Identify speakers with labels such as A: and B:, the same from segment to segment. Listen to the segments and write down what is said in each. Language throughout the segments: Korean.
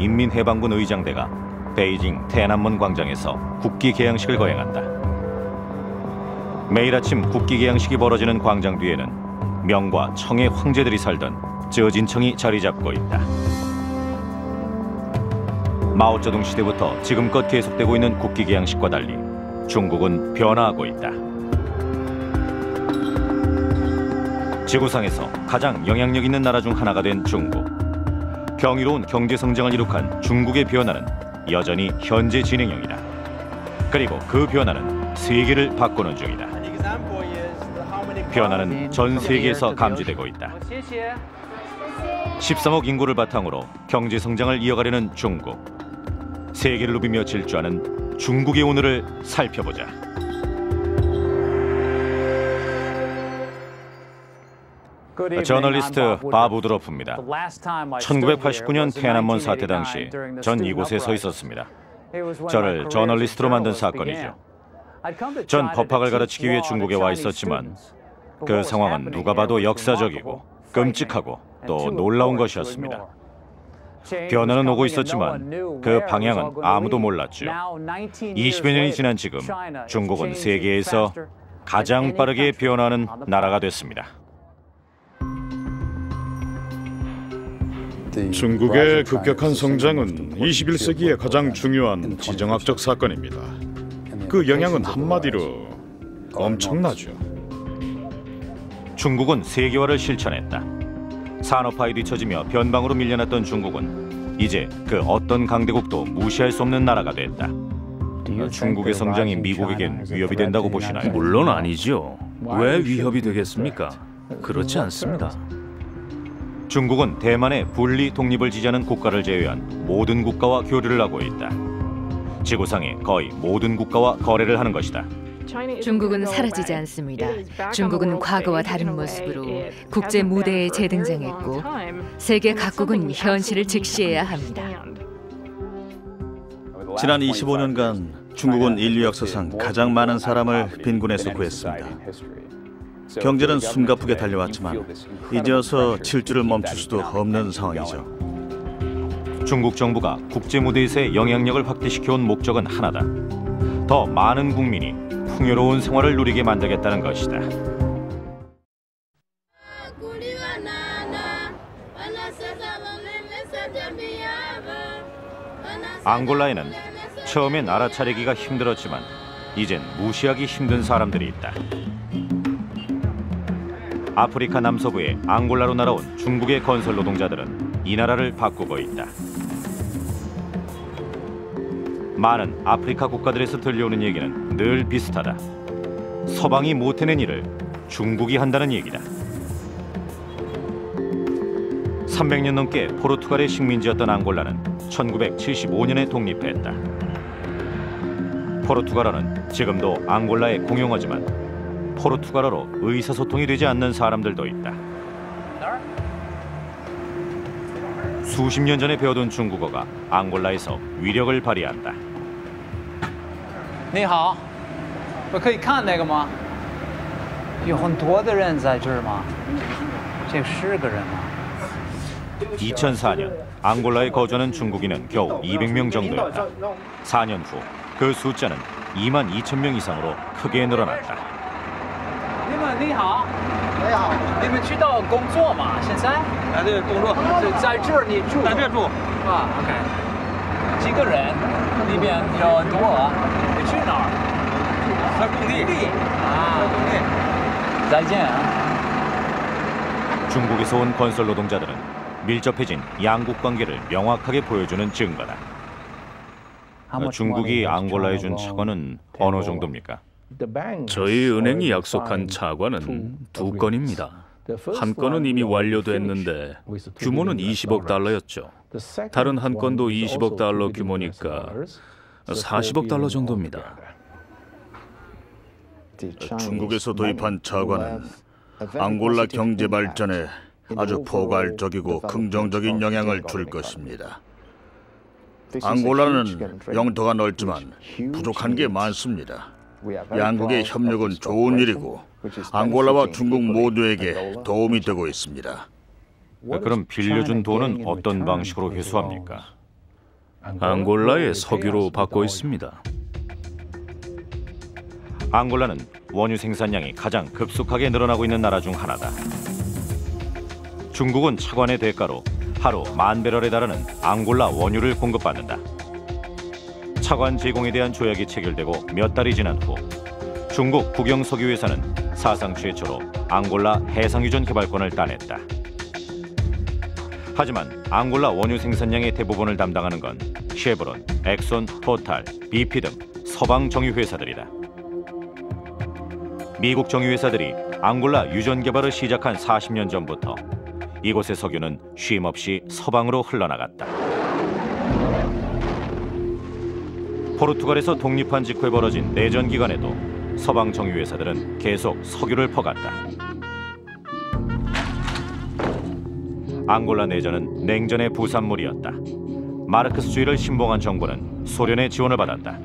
A: 인민해방군 의장대가 베이징天安문 광장에서 국기 개양식을 거행한다. 매일 아침 국기 개양식이 벌어지는 광장 뒤에는 명과 청의 황제들이 살던 저진청이 자리 잡고 있다. 마오쩌둥 시대부터 지금껏 계속되고 있는 국기 개양식과 달리 중국은 변화하고 있다. 지구상에서 가장 영향력 있는 나라 중 하나가 된 중국. 경이로운 경제 성장을 이룩한 중국의 변화는 여전히 현재 진행형이다. 그리고 그 변화는 세계를 바꾸는 중이다. 변화는 전 세계에서 감지되고 있다. 13억 인구를 바탕으로 경제 성장을 이어가려는 중국. 세계를 누비며 질주하는 중국의 오늘을 살펴보자. 저널리스트 밥 우드로프입니다. 1989년天安문 사태 당시 전 이곳에 서 있었습니다. 저를 저널리스트로 만든 사건이죠. 전 법학을 가르치기 위해 중국에 와 있었지만 그 상황은 누가 봐도 역사적이고 끔찍하고 또 놀라운 것이었습니다. 변화는 오고 있었지만 그 방향은 아무도 몰랐죠. 20여 년이 지난 지금 중국은 세계에서 가장 빠르게 변화하는 나라가 됐습니다.
B: 중국의 급격한 성장은 21세기의 가장 중요한 지정학적 사건입니다. 그 영향은 한마디로 엄청나죠.
A: 중국은 세계화를 실천했다. 산업화에 뒤처지며 변방으로 밀려났던 중국은 이제 그 어떤 강대국도 무시할 수 없는 나라가 됐다. 중국의 성장이 미국에겐 위협이 된다고 보시나요?
C: 물론 아니죠. 왜 위협이 되겠습니까? 그렇지 않습니다.
A: 중국은 대만의 분리 독립을 지지하는 국가를 제외한 모든 국가와 교류를 하고 있다. 지구상의 거의 모든 국가와 거래를 하는 것이다.
D: 중국은 사라지지 않습니다. 중국은 과거와 다른 모습으로 국제 무대에 재등장했고 세계 각국은 현실을 직시해야 합니다.
E: 지난 25년간 중국은 인류 역사상 가장 많은 사람을 빈곤에서 구했습니다. 경제는 숨가쁘게 달려왔지만 이제어서 질주를 멈출 수도 없는 상황이죠.
A: 중국 정부가 국제 무대에서의 영향력을 확대시켜온 목적은 하나다. 더 많은 국민이 풍요로운 생활을 누리게 만들겠다는 것이다. 앙골라에는 처음엔 알아차리기가 힘들었지만 이젠 무시하기 힘든 사람들이 있다. 아프리카 남서부의 앙골라로 날아온 중국의 건설 노동자들은 이 나라를 바꾸고 있다. 많은 아프리카 국가들에서 들려오는 얘기는 늘 비슷하다. 서방이 못해낸 일을 중국이 한다는 얘기다. 300년 넘게 포르투갈의 식민지였던 앙골라는 1975년에 독립했다. 포르투갈어는 지금도 앙골라의 공용어지만 포르투갈어로 의사소통이 되지 않는 사람들도 있다. 수십 년 전에 배워둔 중국어가 앙골라에서 위력을 발휘한다.
F: 你好，我可以看那个吗？有很多的人在这儿吗？这10个人吗？
A: 2004년 앙골라에 거주하는 중국인은 겨우 200명 정도였다. 4년 후 그 숫자는 22,000명 이상으로 크게 늘어났다.
F: 你好，你好，你们去到工作吗？现在？对，工作。在这儿你住？在这住。啊 ，OK。几个人？里边有多少？你去哪儿？在工地。啊，工地。再见啊。
A: 중국에서 온 건설 노동자들은 밀접해진 양국 관계를 명확하게 보여주는 증거다. 중국이 앙골라에 준 차관은 어느 정도입니까?
C: 저희 은행이 약속한 차관은 2건입니다. 한 건은 이미 완료됐는데 규모는 20억 달러였죠. 다른 한 건도 20억 달러 규모니까 40억 달러 정도입니다.
E: 중국에서 도입한 차관은 앙골라 경제 발전에 아주 포괄적이고 긍정적인 영향을 줄 것입니다. 앙골라는 영토가 넓지만 부족한 게 많습니다. 양국의 협력은 좋은 일이고 앙골라와 중국 모두에게 도움이 되고 있습니다.
A: 그럼 빌려준 돈은 어떤 방식으로 회수합니까?
C: 앙골라의 석유로 받고 있습니다.
A: 앙골라는 원유 생산량이 가장 급속하게 늘어나고 있는 나라 중 하나다. 중국은 차관의 대가로 하루 10,000배럴에 달하는 앙골라 원유를 공급받는다. 차관 제공에 대한 조약이 체결되고 몇 달이 지난 후 중국 국영석유회사는 사상 최초로 앙골라 해상유전 개발권을 따냈다. 하지만 앙골라 원유 생산량의 대부분을 담당하는 건 쉐브론, 엑손, 토탈, BP 등 서방 정유회사들이다. 미국 정유회사들이 앙골라 유전 개발을 시작한 40년 전부터 이곳의 석유는 쉼없이 서방으로 흘러나갔다. 포르투갈에서 독립한 직후에 벌어진 내전 기간에도 서방 정유회사들은 계속 석유를 퍼갔다. 앙골라 내전은 냉전의 부산물이었다. 마르크스주의를 신봉한 정부는 소련의 지원을 받았다.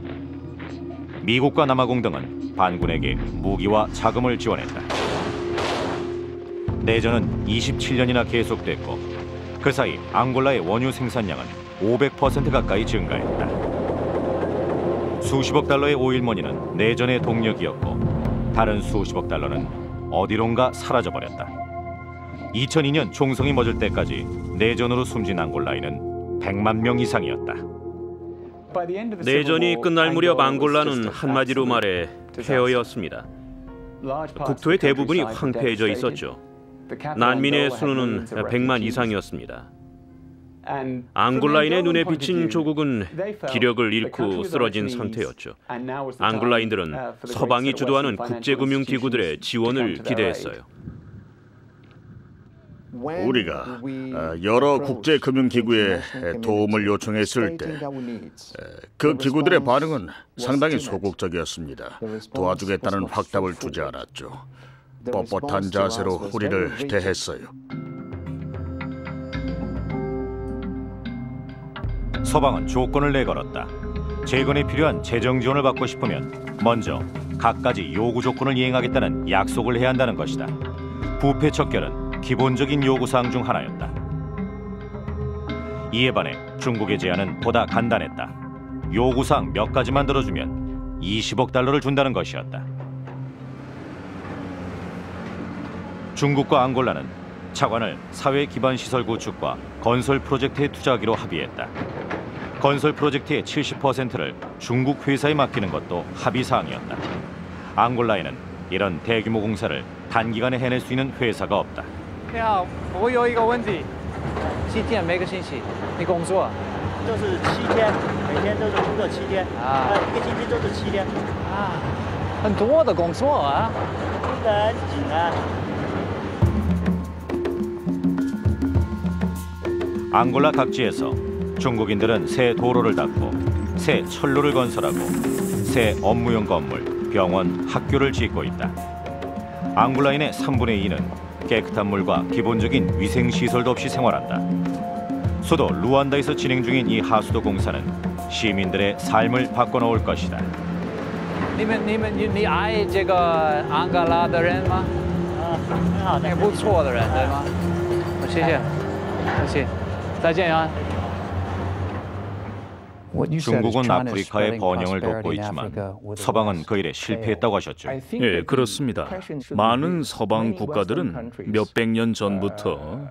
A: 미국과 남아공 등은 반군에게 무기와 자금을 지원했다. 내전은 27년이나 계속됐고 그 사이 앙골라의 원유 생산량은 500% 가까이 증가했다. 수십억 달러의 오일머니는 내전의 동력이었고 다른 수십억 달러는 어디론가 사라져버렸다. 2002년 총성이 멎을 때까지 내전으로 숨진 앙골라인은 100만 명 이상이었다.
G: 내전이 끝날 무렵 앙골라는 한마디로 말해 폐허였습니다. 국토의 대부분이 황폐해져 있었죠. 난민의 수는 100만 이상이었습니다. 앙골라인의 눈에 비친 조국은 기력을 잃고 쓰러진 상태였죠. 앙골라인들은 서방이 주도하는 국제금융기구들의 지원을 기대했어요.
E: 우리가 여러 국제금융기구에 도움을 요청했을 때 그 기구들의 반응은 상당히 소극적이었습니다. 도와주겠다는 확답을 주지 않았죠. 뻣뻣한 자세로 우리를 대했어요.
A: 서방은 조건을 내걸었다. 재건에 필요한 재정 지원을 받고 싶으면 먼저 갖가지 요구 조건을 이행하겠다는 약속을 해야 한다는 것이다. 부패 척결은 기본적인 요구사항 중 하나였다. 이에 반해 중국의 제안은 보다 간단했다. 요구사항 몇 가지만 들어주면 20억 달러를 준다는 것이었다. 중국과 앙골라는 차관을 사회 기반 시설 구축과 건설 프로젝트에 투자하기로 합의했다. 건설 프로젝트의 70%를 중국 회사에 맡기는 것도 합의 사항이었다. 앙골라에는 이런 대규모 공사를 단기간에 해낼 수 있는 회사가 없다.
F: 你好，我有一个问题，几天每个星期你工作？
H: 就是7天，每天都是工作7天，一个星期都是7天。
F: 很多的工作啊。
H: 这个很紧啊。
A: 앙골라 각지에서 중국인들은 새 도로를 닦고 새 철로를 건설하고 새 업무용 건물, 병원, 학교를 짓고 있다. 앙골라인의 3분의 2는 깨끗한 물과 기본적인 위생시설도 없이 생활한다. 수도 루안다에서 진행 중인 이 하수도 공사는 시민들의 삶을 바꿔놓을 것이다.
F: 你爱这个安哥拉的人吗？
H: 很好的，
F: 不错的人，对吗？谢谢，谢谢，再见啊。
A: 중국은 아프리카의 번영을 돕고 있지만 서방은 그 일에 실패했다고 하셨죠.
C: 예, 그렇습니다. 많은 서방 국가들은 몇백 년 전부터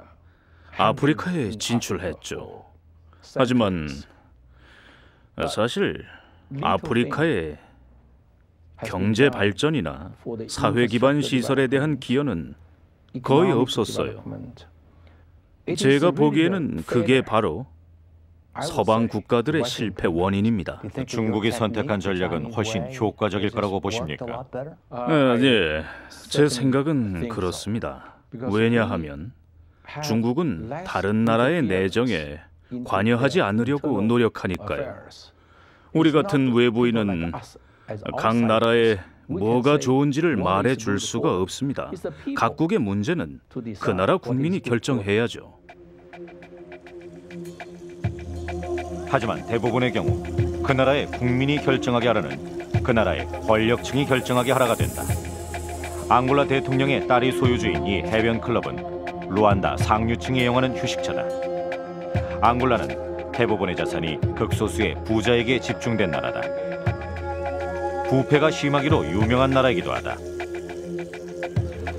C: 아프리카에 진출했죠. 하지만 사실 아프리카의 경제 발전이나 사회 기반 시설에 대한 기여는 거의 없었어요. 제가 보기에는 그게 바로 서방 국가들의 실패 원인입니다.
A: 중국이 선택한 전략은 훨씬 효과적일 거라고 보십니까?
C: 네, 제 생각은 그렇습니다. 왜냐하면 중국은 다른 나라의 내정에 관여하지 않으려고 노력하니까요. 우리 같은 외부인은 각 나라에 뭐가 좋은지를 말해줄 수가 없습니다. 각국의 문제는 그 나라 국민이 결정해야죠.
A: 하지만 대부분의 경우 그 나라의 국민이 결정하게 하라는 그 나라의 권력층이 결정하게 하라가 된다. 앙골라 대통령의 딸이 소유주인 이 해변 클럽은 루안다 상류층이 이용하는 휴식처다. 앙골라는 대부분의 자산이 극소수의 부자에게 집중된 나라다. 부패가 심하기로 유명한 나라이기도 하다.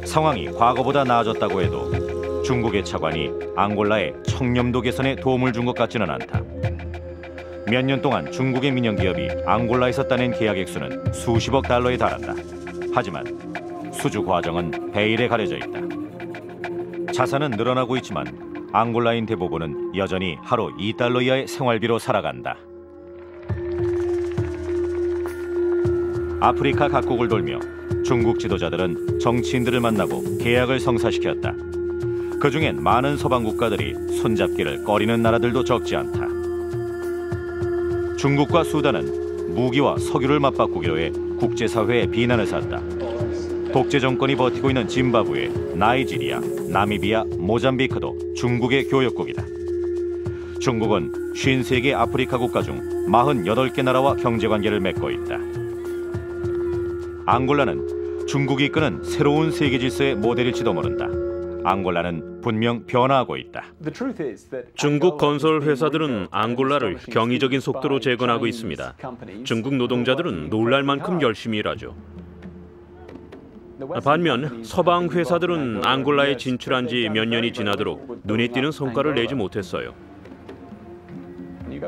A: 상황이 과거보다 나아졌다고 해도 중국의 차관이 앙골라의 청렴도 개선에 도움을 준 것 같지는 않다. 몇 년 동안 중국의 민영기업이 앙골라에서 따낸 계약액 수는 수십억 달러에 달한다. 하지만 수주 과정은 베일에 가려져 있다. 자산은 늘어나고 있지만 앙골라인 대부분은 여전히 하루 2달러 이하의 생활비로 살아간다. 아프리카 각국을 돌며 중국 지도자들은 정치인들을 만나고 계약을 성사시켰다. 그중엔 많은 서방 국가들이 손잡기를 꺼리는 나라들도 적지 않다. 중국과 수단은 무기와 석유를 맞바꾸기로 해 국제사회의 비난을 샀다. 독재 정권이 버티고 있는 짐바브웨, 나이지리아, 나미비아, 모잠비크도 중국의 교역국이다. 중국은 53개 아프리카 국가 중 48개 나라와 경제관계를 맺고 있다. 앙골라는 중국이 이끄는 새로운 세계 질서의 모델일지도 모른다. 앙골라는 분명 변화하고 있다.
G: 중국 건설 회사들은 앙골라를 경이적인 속도로 재건하고 있습니다. 중국 노동자들은 놀랄 만큼 열심히 일하죠. 반면 서방 회사들은 앙골라에 진출한 지 몇 년이 지나도록 눈에 띄는 성과를 내지 못했어요.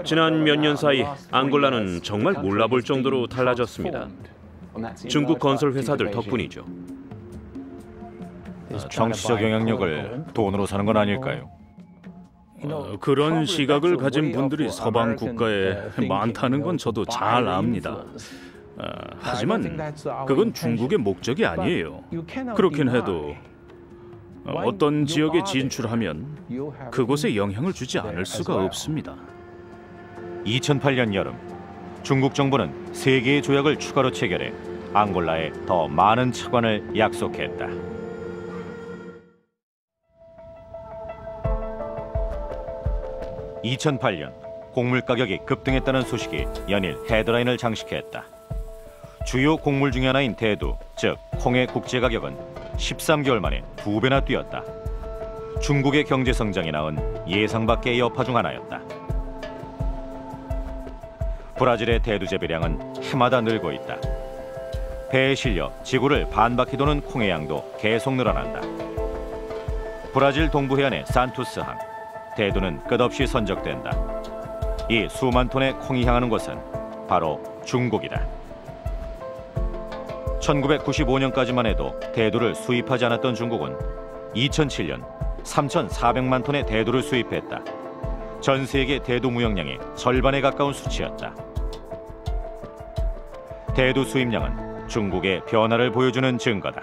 G: 지난 몇 년 사이 앙골라는 정말 몰라볼 정도로 달라졌습니다. 중국 건설 회사들 덕분이죠.
A: 정치적 영향력을 돈으로 사는 건 아닐까요?
C: 그런 시각을 가진 분들이 서방 국가에 많다는 건 저도 잘 압니다. 하지만 그건 중국의 목적이 아니에요. 그렇긴 해도 어떤 지역에 진출하면 그곳에 영향을 주지 않을 수가 없습니다.
A: 2008년 여름, 중국 정부는 3개의 조약을 추가로 체결해 앙골라에 더 많은 차관을 약속했다. (2008년) 곡물 가격이 급등했다는 소식이 연일 헤드라인을 장식했다. 주요 곡물 중의 하나인 대두, 즉 콩의 국제 가격은 13개월 만에 2배나 뛰었다. 중국의 경제 성장이 낳은 예상 밖의 여파 중 하나였다. 브라질의 대두 재배량은 해마다 늘고 있다. 배에 실려 지구를 반바퀴 도는 콩의 양도 계속 늘어난다. 브라질 동부 해안의 산투스항, 대두는 끝없이 선적된다. 이 수만 톤의 콩이 향하는 곳은 바로 중국이다. 1995년까지만 해도 대두를 수입하지 않았던 중국은 2007년 3,400만 톤의 대두를 수입했다. 전 세계 대두 무역량의 절반에 가까운 수치였다. 대두 수입량은 중국의 변화를 보여주는 증거다.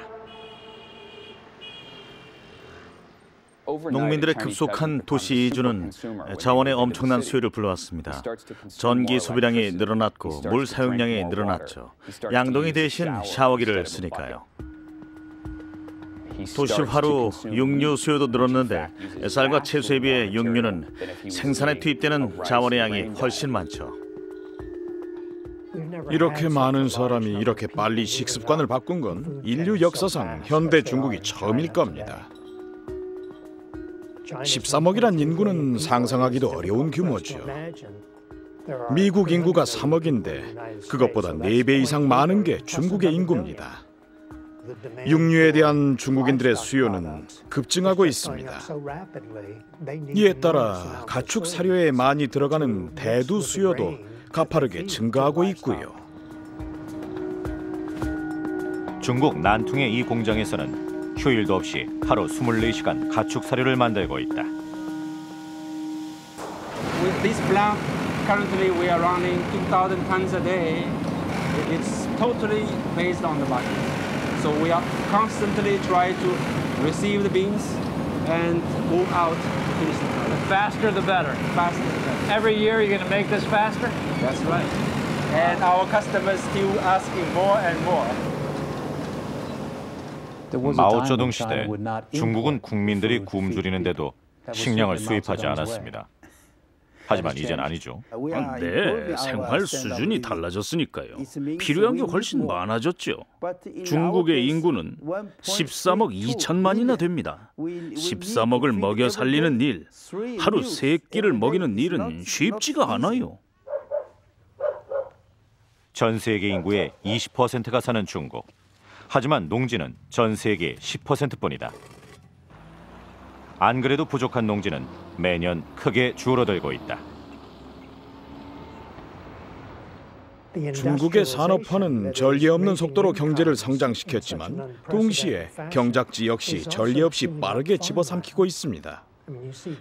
E: 농민들의 급속한 도시 이주는 자원의 엄청난 수요를 불러왔습니다. 전기 소비량이 늘어났고 물 사용량이 늘어났죠. 양동이 대신 샤워기를 쓰니까요. 도시화로 육류 수요도 늘었는데 쌀과 채소에 비해 육류는 생산에 투입되는 자원의 양이 훨씬 많죠.
B: 이렇게 많은 사람이 이렇게 빨리 식습관을 바꾼 건 인류 역사상 현대 중국이 처음일 겁니다. 13억이란 인구는 상상하기도 어려운 규모죠. 미국 인구가 3억인데 그것보다 4배 이상 많은 게 중국의 인구입니다. 육류에 대한 중국인들의 수요는 급증하고 있습니다. 이에 따라 가축 사료에 많이 들어가는 대두 수요도 가파르게 증가하고 있고요.
A: 중국 난퉁의 이 공장에서는 휴일도 없이 하루 24시간 가축 사료를 만들고 있다.
I: With this plant, currently we are running 2,000 tons a day. It's totally based on the bucket. So we are constantly trying to receive the beans and move out to finish the product.
F: The faster the better.
I: Faster the better.
F: Every year you're going to make this faster?
I: That's right. And our customers still asking more and more.
A: 마오쩌둥 시대 중국은 국민들이 굶주리는데도 식량을 수입하지 않았습니다. 하지만 이젠 아니죠.
C: 네, 생활 수준이 달라졌으니까요. 필요한 게 훨씬 많아졌죠. 중국의 인구는 13억 2천만이나 됩니다. 13억을 먹여 살리는 일, 하루 3끼를 먹이는 일은 쉽지가 않아요.
A: 전 세계 인구의 20%가 사는 중국. 하지만 농지는 전 세계의 10%뿐이다. 안 그래도 부족한 농지는 매년 크게 줄어들고 있다.
B: 중국의 산업화는 전례 없는 속도로 경제를 성장시켰지만 동시에 경작지 역시 전례 없이 빠르게 집어삼키고 있습니다.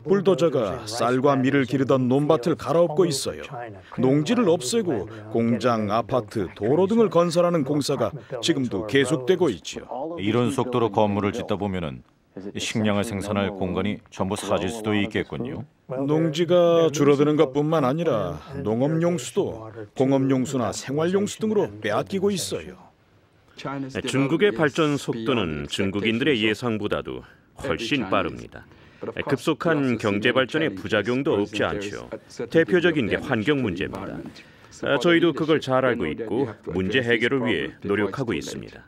B: 불도저가 쌀과 밀을 기르던 논밭을 갈아엎고 있어요. 농지를 없애고 공장, 아파트, 도로 등을 건설하는 공사가 지금도 계속되고 있죠.
A: 이런 속도로 건물을 짓다 보면은 식량을 생산할 공간이 전부 사라질 수도 있겠군요.
B: 농지가 줄어드는 것뿐만 아니라 농업용수도 공업용수나 생활용수 등으로 빼앗기고 있어요.
G: 중국의 발전 속도는 중국인들의 예상보다도 훨씬 빠릅니다. 급속한 경제 발전의 부작용도 없지 않죠. 대표적인 게 환경 문제입니다. 저희도 그걸 잘 알고 있고 문제 해결을 위해 노력하고 있습니다.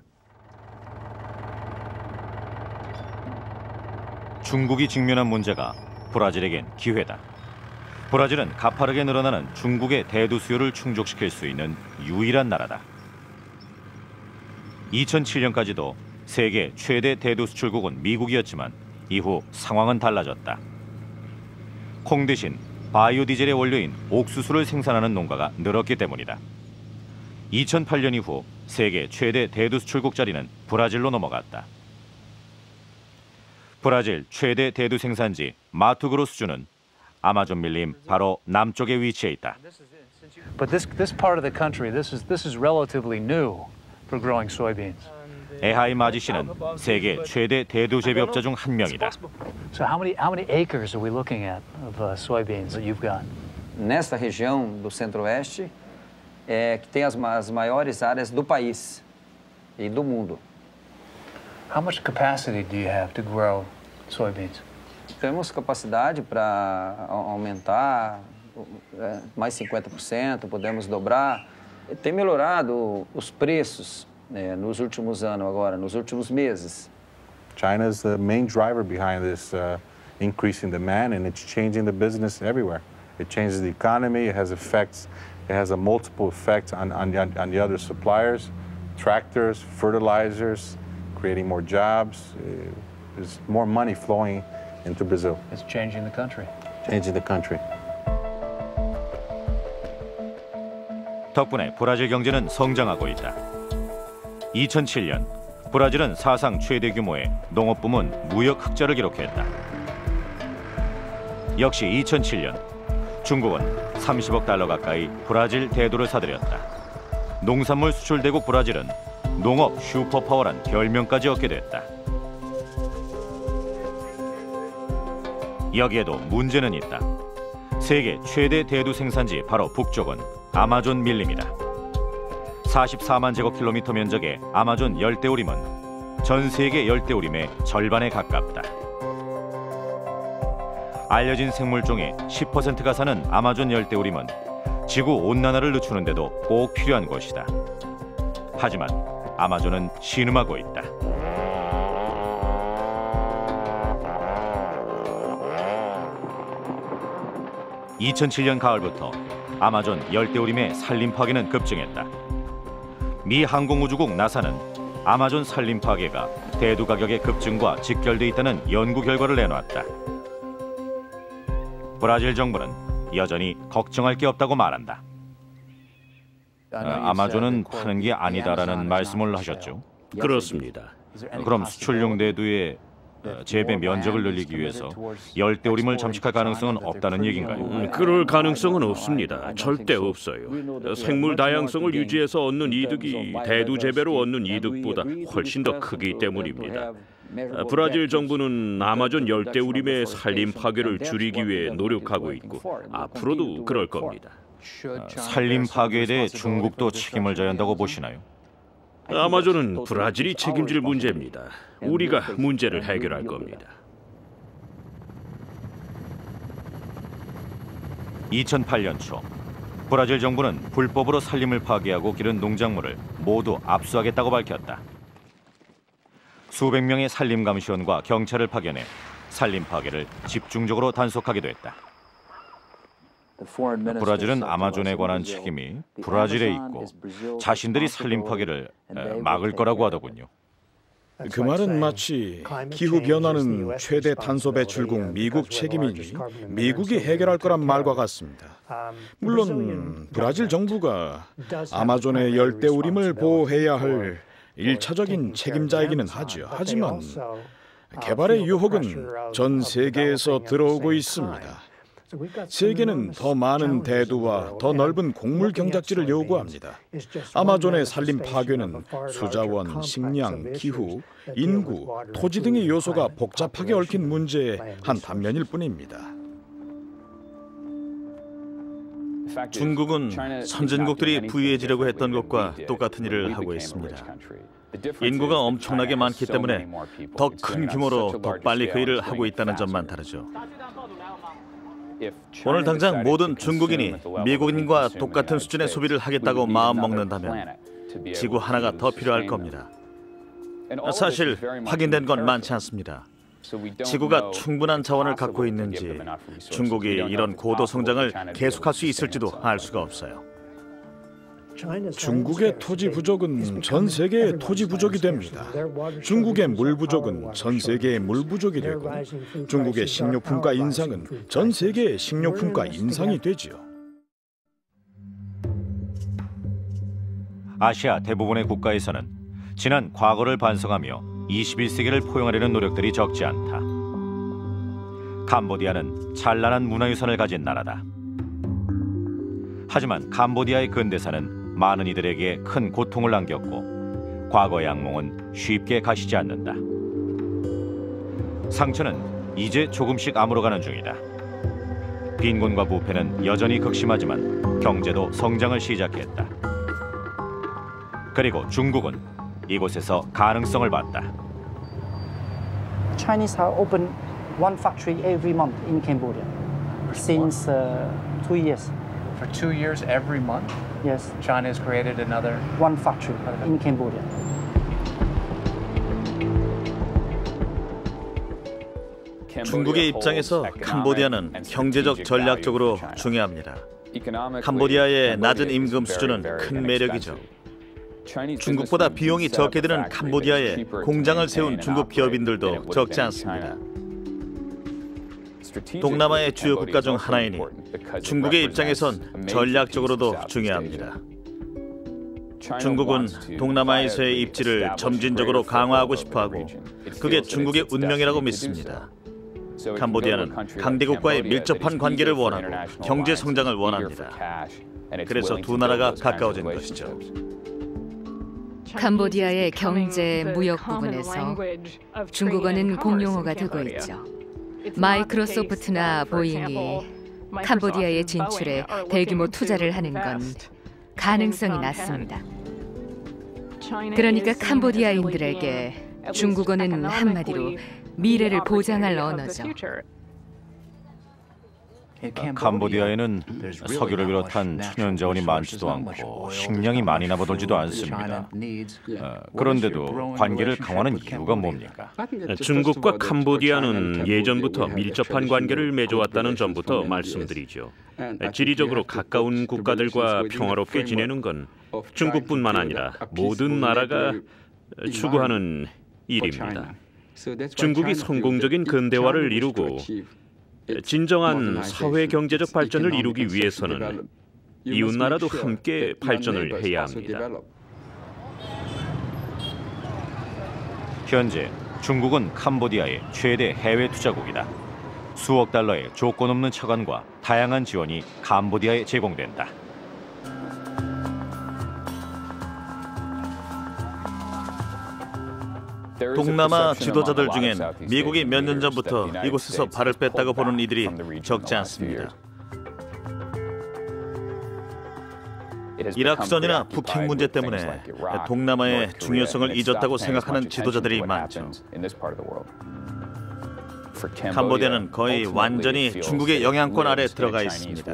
A: 중국이 직면한 문제가 브라질에겐 기회다. 브라질은 가파르게 늘어나는 중국의 대두 수요를 충족시킬 수 있는 유일한 나라다. 2007년까지도 세계 최대 대두 수출국은 미국이었지만 이후 상황은 달라졌다. 콩 대신 바이오 디젤의 원료인 옥수수를 생산하는 농가가 늘었기 때문이다. 2008년 이후 세계 최대 대두 수출국 자리는 브라질로 넘어갔다. 브라질 최대 대두 생산지 마투그로스주는 아마존 밀림 바로 남쪽에 위치해 있다.
F: But this part of the country, this is relatively new for growing soybeans.
A: 에하이 마지 씨는 세계 최대 대두 재배업자 중 한 명이다.
F: So how many acres are we looking at of soybeans that you've got?
J: Nesta região do Centro-Oeste que tem as maiores áreas do país e do mundo.
F: How much capacity do you have to grow soybeans?
J: Temos capacidade para aumentar mais 50%, podemos dobrar. Tem melhorado os preços nos últimos anos agora, nos últimos meses.
K: China is the main driver behind this increase in demand, and it's changing the business everywhere. It changes the economy. It has effects. It has a multiple effect on the other suppliers, tractors, fertilizers, creating more jobs. There's more money flowing into Brazil.
F: It's changing the country.
K: Changing the country.
A: 덕분에 브라질 경제는 성장하고 있다. 2007년 브라질은 사상 최대 규모의 농업 부문 무역 흑자를 기록했다. 역시 2007년 중국은 30억 달러 가까이 브라질 대두를 사들였다. 농산물 수출 대국 브라질은 농업 슈퍼파워란 별명까지 얻게 됐다. 여기에도 문제는 있다. 세계 최대 대두 생산지 바로 북쪽은 아마존 밀림이다. 44만 제곱킬로미터 면적의 아마존 열대우림은 전 세계 열대우림의 절반에 가깝다. 알려진 생물종의 10%가 사는 아마존 열대우림은 지구온난화를 늦추는 데도 꼭 필요한 곳이다. 하지만 아마존은 신음하고 있다. (2007년) 가을부터 아마존 열대우림의 산림 파괴는 급증했다. 미 항공우주국 나사는 아마존 산림 파괴가 대두 가격의 급증과 직결돼 있다는 연구 결과를 내놓았다. 브라질 정부는 여전히 걱정할 게 없다고 말한다. 아마존은 파는 게 아니다라는 말씀을 하셨죠.
G: 그렇습니다.
A: 그럼 수출용 대두의 재배 면적을 늘리기 위해서 열대우림을 잠식할 가능성은 없다는 얘기인가요?
G: 그럴 가능성은 없습니다. 절대 없어요. 생물 다양성을 유지해서 얻는 이득이 대두 재배로 얻는 이득보다 훨씬 더 크기 때문입니다. 브라질 정부는 아마존 열대우림의 산림 파괴를 줄이기 위해 노력하고 있고 앞으로도 그럴 겁니다.
A: 산림 파괴에 대해 중국도 책임을 져야 한다고 보시나요?
G: 아마존은 브라질이 책임질 문제입니다. 우리가 문제를 해결할 겁니다.
A: 2008년 초 브라질 정부는 불법으로 산림을 파괴하고 기른 농작물을 모두 압수하겠다고 밝혔다. 수백 명의 산림 감시원과 경찰을 파견해 산림 파괴를 집중적으로 단속하기도 했다. 브라질은 아마존에 관한 책임이 브라질에 있고 자신들이 산림 파괴를 막을 거라고 하더군요.
B: 그 말은 마치 기후변화는 최대 탄소 배출국 미국 책임이니 미국이 해결할 거란 말과 같습니다. 물론 브라질 정부가 아마존의 열대우림을 보호해야 할 1차적인 책임자이기는 하죠. 하지만 개발의 유혹은 전 세계에서 들어오고 있습니다. 세계는 더 많은 대두와 더 넓은 곡물 경작지를 요구합니다. 아마존의 산림 파괴는 수자원, 식량, 기후, 인구, 토지 등의 요소가 복잡하게 얽힌 문제의 한 단면일 뿐입니다.
E: 중국은 선진국들이 부유해지려고 했던 것과 똑같은 일을 하고 있습니다. 인구가 엄청나게 많기 때문에 더 큰 규모로 더 빨리 그 일을 하고 있다는 점만 다르죠. 오늘 당장 모든 중국인이 미국인과 똑같은 수준의 소비를 하겠다고 마음먹는다면 지구 하나가 더 필요할 겁니다. 사실 확인된 건 많지 않습니다. 지구가 충분한 자원을 갖고 있는지, 중국이 이런 고도 성장을 계속할 수 있을지도 알 수가 없어요.
B: 중국의 토지 부족은 전 세계의 토지 부족이 됩니다. 중국의 물 부족은 전 세계의 물 부족이 되고, 중국의 식료품가 인상은 전 세계의 식료품가 인상이 되지요.
A: 아시아 대부분의 국가에서는 지난 과거를 반성하며 21세기를 포용하려는 노력들이 적지 않다. 캄보디아는 찬란한 문화유산을 가진 나라다. 하지만 캄보디아의 근대사는 많은 이들에게 큰 고통을 안겼고 과거의 악몽은 쉽게 가시지 않는다. 상처는 이제 조금씩 아물어가는 중이다. 빈곤과 부패는 여전히 극심하지만 경제도 성장을 시작했다. 그리고 중국은 이곳에서 가능성을 봤다.
L: Chinese have opened one factory every month in Cambodia since 2 years.
F: For 2 years, every month,
L: yes,
F: China has created another
L: one factory in Cambodia.
E: 중국의 입장에서 캄보디아는 경제적 전략적으로 중요합니다. 캄보디아의 낮은 임금 수준은 큰 매력이죠. 중국보다 비용이 적게 드는 캄보디아에 공장을 세운 중국 기업인들도 적지 않습니다. 동남아의 주요 국가 중 하나이니 중국의 입장에선 전략적으로도 중요합니다. 중국은 동남아에서의 입지를 점진적으로 강화하고 싶어하고 그게 중국의 운명이라고 믿습니다. 캄보디아는 강대국과의 밀접한 관계를 원하고 경제 성장을 원합니다. 그래서 두 나라가 가까워진 것이죠.
D: 캄보디아의 경제, 무역 부분에서 중국어는 공용어가 되고 있죠. 마이크로소프트나 보잉이 캄보디아의 진출에 대규모 투자를 하는 건 가능성이 낮습니다. 그러니까 캄보디아인들에게 중국어는 한마디로 미래를 보장할 언어죠.
A: 캄보디아에는 석유를 비롯한 천연 자원이 많지도 않고 식량이 많이 남아돌지도 않습니다. 그런데도 관계를 강화하는 이유가 뭡니까?
G: 중국과 캄보디아는 예전부터 밀접한 관계를 맺어왔다는 점부터 말씀드리죠. 지리적으로 가까운 국가들과 평화롭게 지내는 건 중국뿐만 아니라 모든 나라가 추구하는 일입니다. 중국이 성공적인 근대화를 이루고 진정한 사회 경제적 발전을 이루기 위해서는 이웃 나라도 함께 발전을 해야 합니다.
A: 현재 중국은 캄보디아의 최대 해외 투자국이다. 수억 달러의 조건 없는 차관과 다양한 지원이 캄보디아에 제공된다.
E: 동남아 지도자들 중엔 미국이 몇 년 전부터 이곳에서 발을 뺐다고 보는 이들이 적지 않습니다. 이라크전이나 북핵 문제 때문에 동남아의 중요성을 잊었다고 생각하는 지도자들이 많죠. 캄보디아는 거의 완전히 중국의 영향권 아래 들어가 있습니다.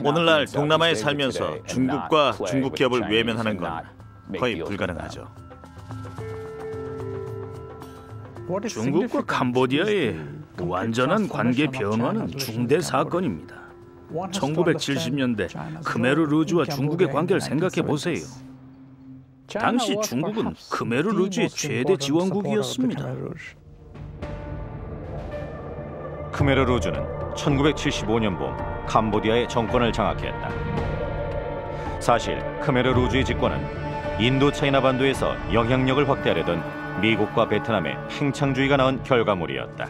E: 오늘날 동남아에 살면서 중국과 중국 기업을 외면하는 건 거의 불가능하죠.
C: 중국과 캄보디아의 완전한 관계 변화는 중대 사건입니다. 1970년대 크메르 루즈와 중국의 관계를 생각해 보세요. 당시 중국은 크메르 루즈의 최대 지원국이었습니다.
A: 크메르 루즈는 1975년 봄 캄보디아의 정권을 장악했다. 사실 크메르 루즈의 집권은 인도차이나 반도에서 영향력을 확대하려던 미국과 베트남의 팽창주의가 낳은 결과물이었다.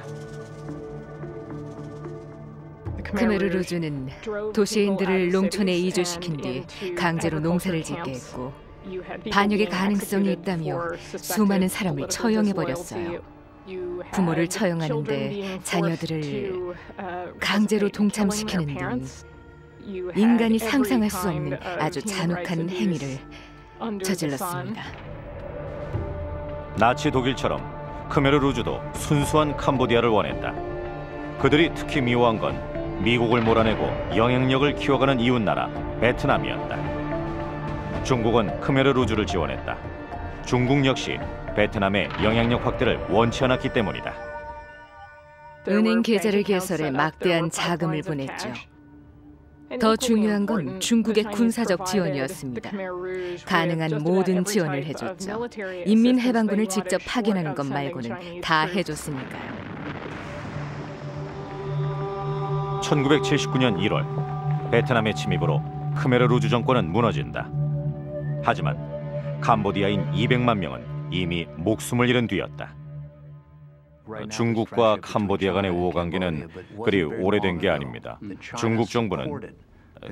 D: 크메르 루즈는 도시인들을 농촌에 이주시킨 뒤 강제로 농사를 짓게 했고 반역의 가능성이 있다며 수많은 사람을 처형해버렸어요. 부모를 처형하는데 자녀들을 강제로 동참시키는 등 인간이 상상할 수 없는 아주 잔혹한 행위를 저질렀습니다.
A: 나치 독일처럼 크메르 루즈도 순수한 캄보디아를 원했다. 그들이 특히 미워한 건 미국을 몰아내고 영향력을 키워가는 이웃나라 베트남이었다. 중국은 크메르 루즈를 지원했다. 중국 역시 베트남의 영향력 확대를 원치 않았기 때문이다.
D: 은행 계좌를 개설해 막대한 자금을 보냈죠. 더 중요한 건 중국의 군사적 지원이었습니다. 가능한 모든 지원을 해줬죠. 인민해방군을 직접 파견하는 것 말고는 다 해줬으니까요.
A: 1979년 1월 베트남의 침입으로 크메르 루즈 정권은 무너진다. 하지만 캄보디아인 200만 명은 이미 목숨을 잃은 뒤였다. 중국과 캄보디아 간의 우호 관계는 그리 오래된 게 아닙니다. 중국 정부는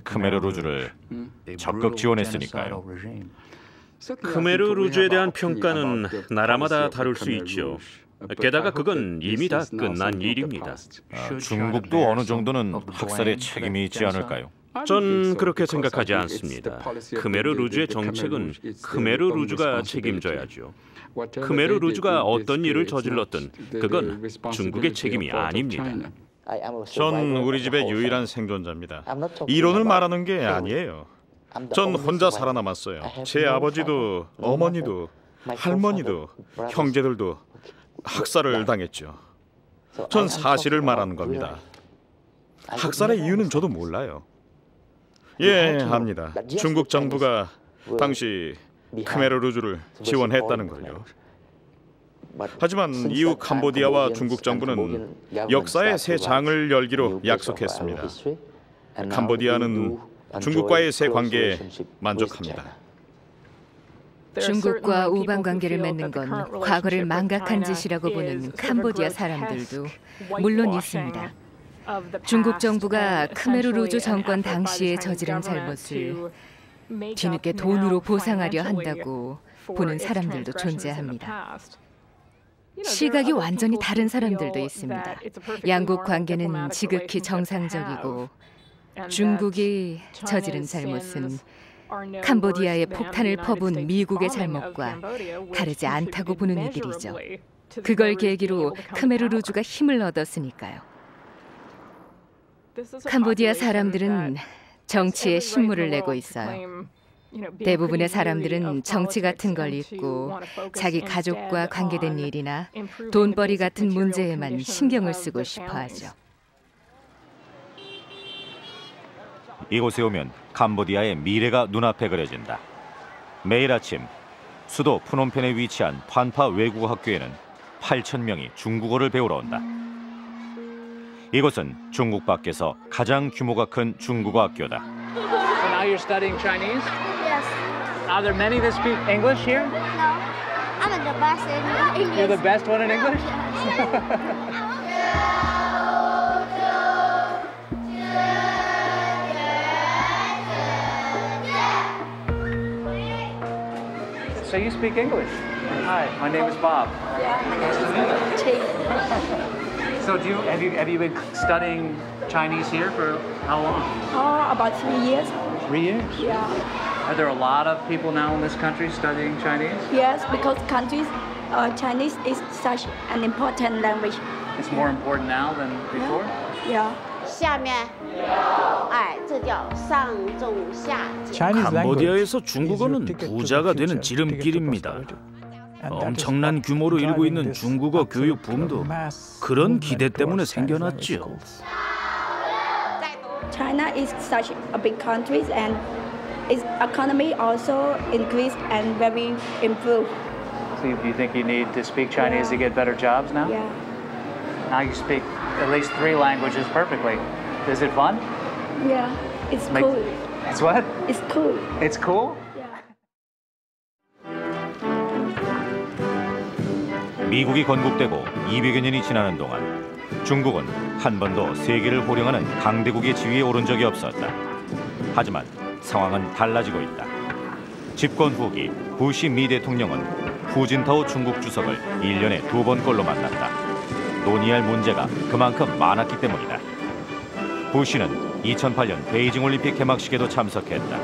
A: 크메르 루즈를 적극 지원했으니까요.
G: 크메르 루즈에 대한 평가는 나라마다 다를 수 있죠. 게다가 그건 이미 다 끝난 일입니다.
A: 중국도 어느 정도는 학살에 책임이 있지 않을까요?
G: 전 그렇게 생각하지 않습니다. 크메르 루즈의 정책은 크메르 루즈가 책임져야죠. 크메르 루즈가 어떤 일을 저질렀든 그건 중국의 책임이 아닙니다.
B: 전 우리 집의 유일한 생존자입니다. 이론을 말하는 게 아니에요. 전 혼자 살아남았어요. 제 아버지도 어머니도 할머니도 형제들도 학살을 당했죠. 전 사실을 말하는 겁니다. 학살의 이유는 저도 몰라요. 예, 압니다. 중국 정부가 당시 크메르 루즈를 지원했다는 걸요. 하지만 이후 캄보디아와 중국 정부는 역사의 새 장을 열기로 약속했습니다. 캄보디아는 중국과의 새 관계에 만족합니다.
D: 중국과 우방 관계를 맺는 건 과거를 망각한 짓이라고 보는 캄보디아 사람들도 물론 있습니다. 중국 정부가 크메르 루즈 정권 당시에 저지른 잘못을 뒤늦게 돈으로 보상하려 한다고 보는 사람들도 존재합니다. 시각이 완전히 다른 사람들도 있습니다. 양국 관계는 지극히 정상적이고 중국이 저지른 잘못은 캄보디아에 폭탄을 퍼부은 미국의 잘못과 다르지 않다고 보는 이들이죠. 그걸 계기로 크메르 루즈가 힘을 얻었으니까요. 캄보디아 사람들은 정치에 신물을 내고 있어요. 대부분의 사람들은 정치 같은 걸 잊고 자기 가족과 관계된 일이나 돈벌이 같은 문제에만 신경을 쓰고 싶어 하죠.
A: 이곳에 오면 캄보디아의 미래가 눈앞에 그려진다. 매일 아침 수도 프놈펜에 위치한 판파 외국어 학교에는 8,000명이 중국어를 배우러 온다. 이곳은 중국 밖에서 가장 규모가 큰 중국어 학교다.
F: So now you're studying Chinese? Yes. Are there many that speak English here? No. I'm the best in English. You're the best one in English? So you speak English? Hi, my name is Bob.
M: Yeah, my name is Chi.
F: So have you been studying Chinese here for how long?
M: About 3 years.
F: 3 years?
M: Yeah.
F: Are there a lot of people now in this country studying Chinese?
M: Yes, because Chinese is such an important language
F: It's more important now than before?
M: Yeah.
N: 下面，这叫上中下简。
C: 캄보디아에서 중국어는 부자가 되는 지름길입니다. 엄청난 규모로 일고 있는 중국어 교육 붐도 그런 기대 때문에 생겨났지요.
M: China is such a big country and its economy also increased and very improved.
F: So do you think you need to speak Chinese to get better jobs now?
M: Yeah.
F: Now you speak at least 3 languages perfectly. Is it fun?
M: Yeah, it's cool.
F: It's what?
M: It's cool.
F: It's cool?
A: 미국이 건국되고 200여 년이 지나는 동안 중국은 한 번도 세계를 호령하는 강대국의 지위에 오른 적이 없었다. 하지만 상황은 달라지고 있다. 집권 후기 부시 미 대통령은 후진타오 중국 주석을 1년에 2번꼴로 만났다. 논의할 문제가 그만큼 많았기 때문이다. 부시는 2008년 베이징 올림픽 개막식에도 참석했다.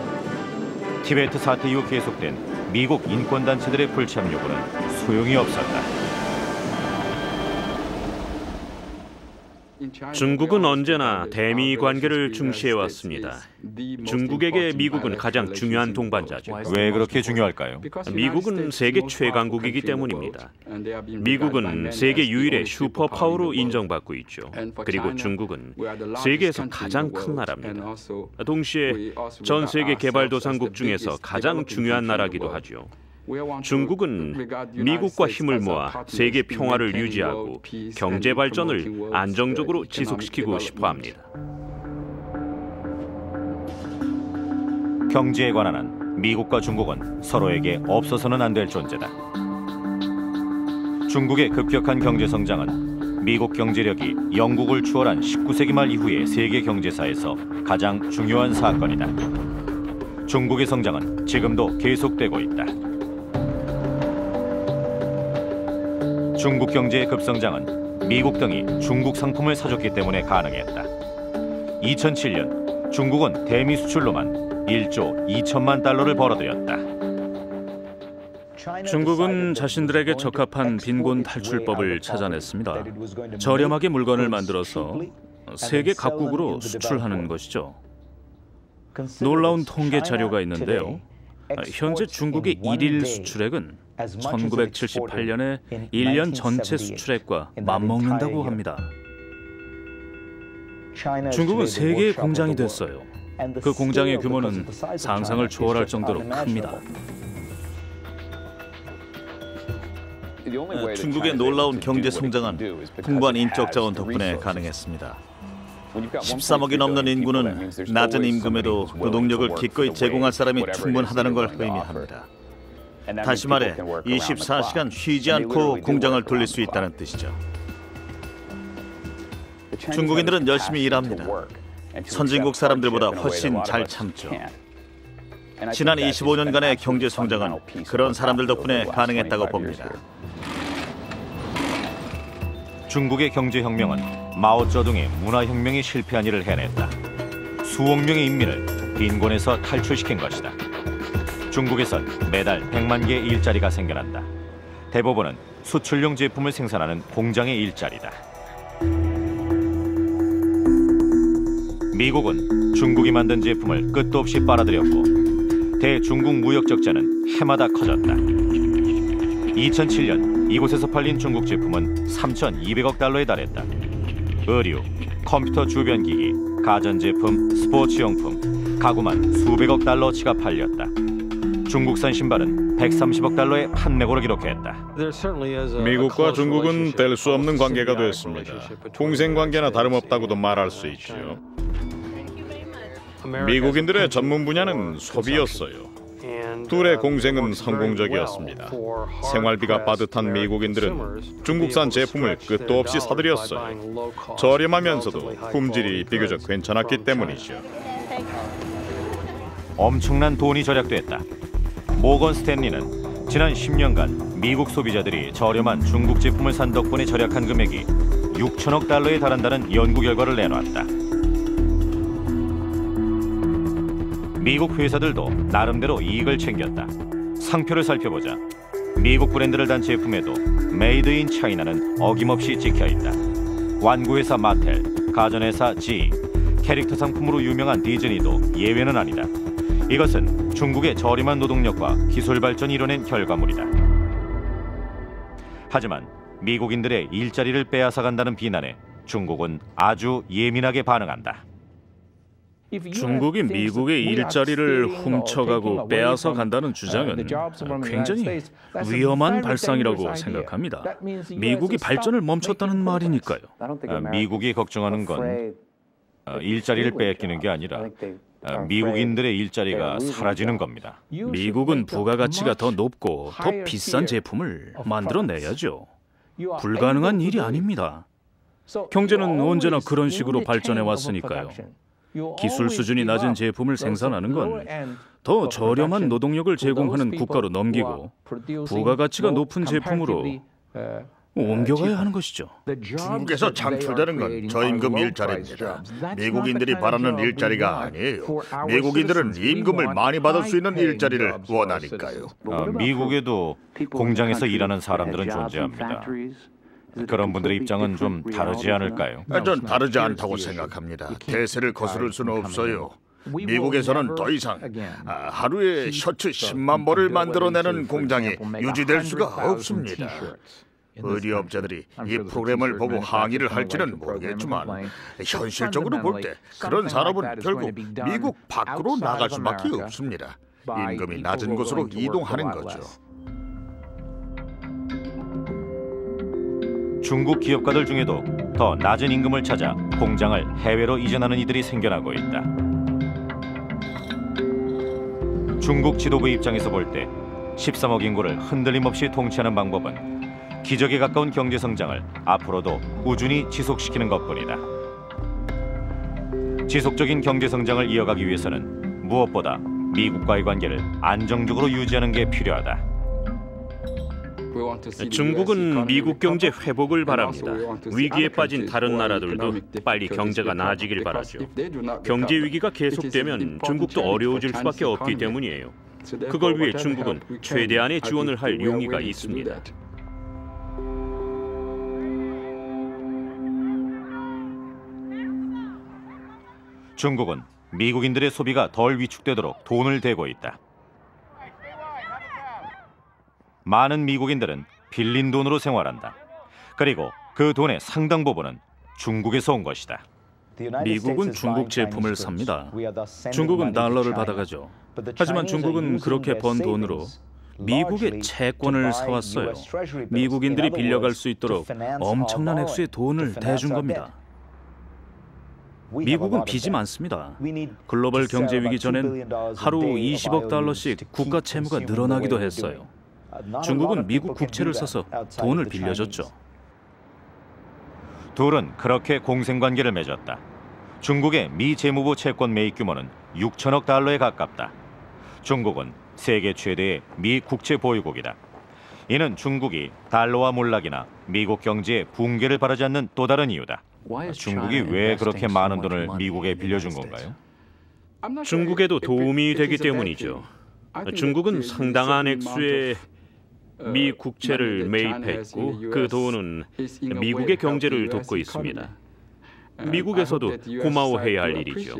A: 티베트 사태 이후 계속된 미국 인권단체들의 불참 요구는 소용이 없었다.
G: 중국은 언제나 대미 관계를 중시해왔습니다. 중국에게 미국은 가장 중요한 동반자죠.
A: 왜 그렇게 중요할까요?
G: 미국은 세계 최강국이기 때문입니다. 미국은 세계 유일의 슈퍼파워로 인정받고 있죠. 그리고 중국은 세계에서 가장 큰 나라입니다. 동시에 전 세계 개발도상국 중에서 가장 중요한 나라기도 하죠. 중국은 미국과 힘을 모아 세계 평화를 유지하고 경제 발전을 안정적으로 지속시키고 싶어 합니다.
A: 경제에 관한 한 미국과 중국은 서로에게 없어서는 안 될 존재다. 중국의 급격한 경제 성장은 미국 경제력이 영국을 추월한 19세기 말 이후의 세계 경제사에서 가장 중요한 사건이다. 중국의 성장은 지금도 계속되고 있다. 중국 경제의 급성장은 미국 등이 중국 상품을 사줬기 때문에 가능했다. 2007년 중국은 대미 수출로만 1조 2천만 달러를 벌어들였다.
C: 중국은 자신들에게 적합한 빈곤 탈출법을 찾아냈습니다. 저렴하게 물건을 만들어서 세계 각국으로 수출하는 것이죠. 놀라운 통계 자료가 있는데요. 현재 중국의 일일 수출액은 1978년에 1년 전체 수출액과 맞먹는다고 합니다. 중국은 세계의 공장이 됐어요. 그 공장의 규모는 상상을 초월할 정도로 큽니다.
E: 중국의 놀라운 경제 성장은 풍부한 인적 자원 덕분에 가능했습니다. 13억이 넘는 인구는 낮은 임금에도 노동력을 기꺼이 제공할 사람이 충분하다는 걸 의미합니다. 다시 말해 24시간 쉬지 않고 공장을 돌릴 수 있다는 뜻이죠. 중국인들은 열심히 일합니다. 선진국 사람들보다 훨씬 잘 참죠. 지난 25년간의 경제 성장은 그런 사람들 덕분에 가능했다고 봅니다.
A: 중국의 경제혁명은 마오쩌둥의 문화혁명이 실패한 일을 해냈다. 수억 명의 인민을 빈곤에서 탈출시킨 것이다. 중국에선 매달 100만 개의 일자리가 생겨난다. 대부분은 수출용 제품을 생산하는 공장의 일자리다. 미국은 중국이 만든 제품을 끝도 없이 빨아들였고 대중국 무역 적자는 해마다 커졌다. 2007년 이곳에서 팔린 중국 제품은 3,200억 달러에 달했다. 의류, 컴퓨터 주변기기, 가전제품, 스포츠용품, 가구만 수백억 달러치가 팔렸다. 중국산 신발은 130억 달러의 판매고를 기록했다.
B: 미국과 중국은 뗄 수 없는 관계가 됐습니다. 동생 관계나 다름없다고도 말할 수 있죠. 미국인들의 전문 분야는 소비였어요. 둘의 공생은 성공적이었습니다. 생활비가 빠듯한 미국인들은 중국산 제품을 끝도 없이 사들였어요. 저렴하면서도 품질이 비교적 괜찮았기 때문이죠.
A: 엄청난 돈이 절약됐다. 모건 스탠리는 지난 10년간 미국 소비자들이 저렴한 중국 제품을 산 덕분에 절약한 금액이 6천억 달러에 달한다는 연구 결과를 내놨다. 미국 회사들도 나름대로 이익을 챙겼다. 상표를 살펴보자 미국 브랜드를 단 제품에도 메이드 인 차이나는 어김없이 찍혀있다. 완구회사 마텔, 가전회사 GE, 캐릭터 상품으로 유명한 디즈니도 예외는 아니다. 이것은 중국의 저렴한 노동력과 기술 발전이 이뤄낸 결과물이다. 하지만 미국인들의 일자리를 빼앗아간다는 비난에 중국은 아주 예민하게 반응한다.
C: 중국이 미국의 일자리를 훔쳐가고 빼앗아 간다는 주장은 굉장히 위험한 발상이라고 생각합니다. 미국이 발전을 멈췄다는 말이니까요.
A: 미국이 걱정하는 건 일자리를 빼앗기는 게 아니라 미국인들의 일자리가 사라지는 겁니다.
C: 미국은 부가가치가 더 높고 더 비싼 제품을 만들어내야죠. 불가능한 일이 아닙니다. 경제는 언제나 그런 식으로 발전해 왔으니까요. 기술 수준이 낮은 제품을 생산하는 건 더 저렴한 노동력을 제공하는 국가로 넘기고 부가가치가 높은 제품으로 옮겨가야 하는 것이죠.
O: 중국에서 창출되는 건 저임금 일자리입니다. 미국인들이 바라는 일자리가 아니에요. 미국인들은 임금을 많이 받을 수 있는 일자리를 원하니까요.
A: 미국에도 공장에서 일하는 사람들은 존재합니다. 그런 분들의 입장은 좀 다르지 않을까요?
O: 전 다르지 않다고 생각합니다. 대세를 거스를 수는 없어요. 미국에서는 더 이상 하루에 셔츠 10만 벌을 만들어내는 공장이 유지될 수가 없습니다. 의류업자들이 이 프로그램을 보고 항의를 할지는 모르겠지만 현실적으로 볼 때 그런 산업은 결국 미국 밖으로 나갈 수밖에 없습니다. 임금이 낮은 곳으로 이동하는 거죠.
A: 중국 기업가들 중에도 더 낮은 임금을 찾아 공장을 해외로 이전하는 이들이 생겨나고 있다. 중국 지도부 입장에서 볼 때 13억 인구를 흔들림 없이 통치하는 방법은 기적에 가까운 경제 성장을 앞으로도 꾸준히 지속시키는 것뿐이다. 지속적인 경제 성장을 이어가기 위해서는 무엇보다 미국과의 관계를 안정적으로 유지하는 게 필요하다.
G: 중국은 미국 경제 회복을 바랍니다. 위기에 빠진 다른 나라들도 빨리 경제가 나아지길 바라죠. 경제 위기가 계속되면 중국도 어려워질 수밖에 없기 때문이에요. 그걸 위해 중국은 최대한의 지원을 할 용의가 있습니다.
A: 중국은 미국인들의 소비가 덜 위축되도록 돈을 대고 있다. 많은 미국인들은 빌린 돈으로 생활한다. 그리고 그 돈의 상당 부분은 중국에서 온 것이다.
C: 미국은 중국 제품을 삽니다. 중국은 달러를 받아가죠. 하지만 중국은 그렇게 번 돈으로 미국의 채권을 사왔어요. 미국인들이 빌려갈 수 있도록 엄청난 액수의 돈을 대준 겁니다. 미국은 빚이 많습니다. 글로벌 경제 위기 전엔 하루 20억 달러씩 국가 채무가 늘어나기도 했어요. 중국은 미국 국채를 사서 돈을 빌려줬죠.
A: 둘은 그렇게 공생관계를 맺었다. 중국의 미 재무부 채권 매입 규모는 6천억 달러에 가깝다. 중국은 세계 최대의 미 국채 보유국이다. 이는 중국이 달러와 몰락이나 미국 경제의 붕괴를 바라지 않는 또 다른 이유다. 중국이 왜 그렇게 많은 돈을 미국에 빌려준 건가요?
G: 중국에도 도움이 되기 때문이죠. 중국은 상당한 액수의 미 국채를 매입했고 그 돈은 미국의 경제를 돕고 있습니다. 미국에서도 고마워해야 할 일이죠.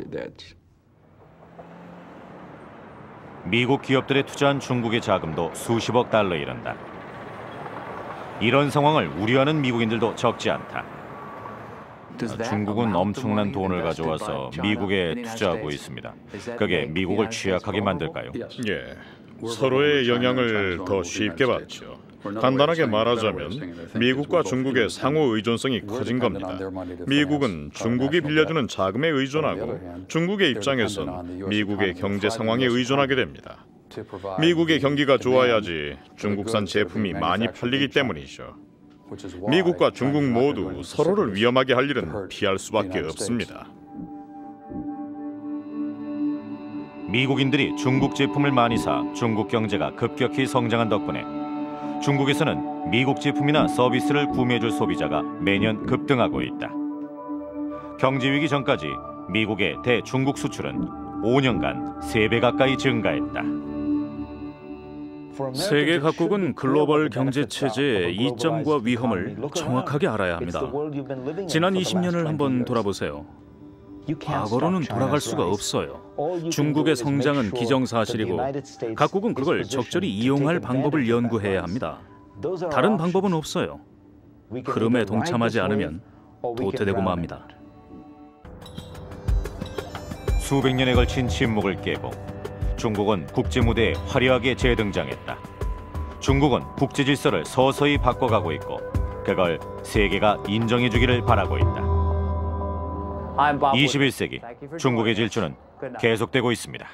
A: 미국 기업들에 투자한 중국의 자금도 수십억 달러에 이른다. 이런 상황을 우려하는 미국인들도 적지 않다. 중국은 엄청난 돈을 가져와서 미국에 투자하고 있습니다. 그게 미국을 취약하게 만들까요?
B: 예, 서로의 영향을 더 쉽게 받죠. 간단하게 말하자면 미국과 중국의 상호 의존성이 커진 겁니다. 미국은 중국이 빌려주는 자금에 의존하고 중국의 입장에선 미국의 경제 상황에 의존하게 됩니다. 미국의 경기가 좋아야지 중국산 제품이 많이 팔리기 때문이죠. 미국과 중국 모두 서로를 위험하게 할 일은 피할 수밖에 없습니다.
A: 미국인들이 중국 제품을 많이 사 중국 경제가 급격히 성장한 덕분에 중국에서는 미국 제품이나 서비스를 구매해줄 소비자가 매년 급등하고 있다. 경제 위기 전까지 미국의 대중국 수출은 5년간 3배 가까이 증가했다.
C: 세계 각국은 글로벌 경제 체제의 이점과 위험을 정확하게 알아야 합니다. 지난 20년을 한번 돌아보세요. 과거로는 돌아갈 수가 없어요. 중국의 성장은 기정사실이고 각국은 그걸 적절히 이용할 방법을 연구해야 합니다. 다른 방법은 없어요. 흐름에 동참하지 않으면 도태되고 맙니다.
A: 수백 년에 걸친 침묵을 깨고 중국은 국제 무대에 화려하게 재등장했다. 중국은 국제 질서를 서서히 바꿔가고 있고 그걸 세계가 인정해 주기를 바라고 있다. 21세기 중국의 질주는 계속되고 있습니다.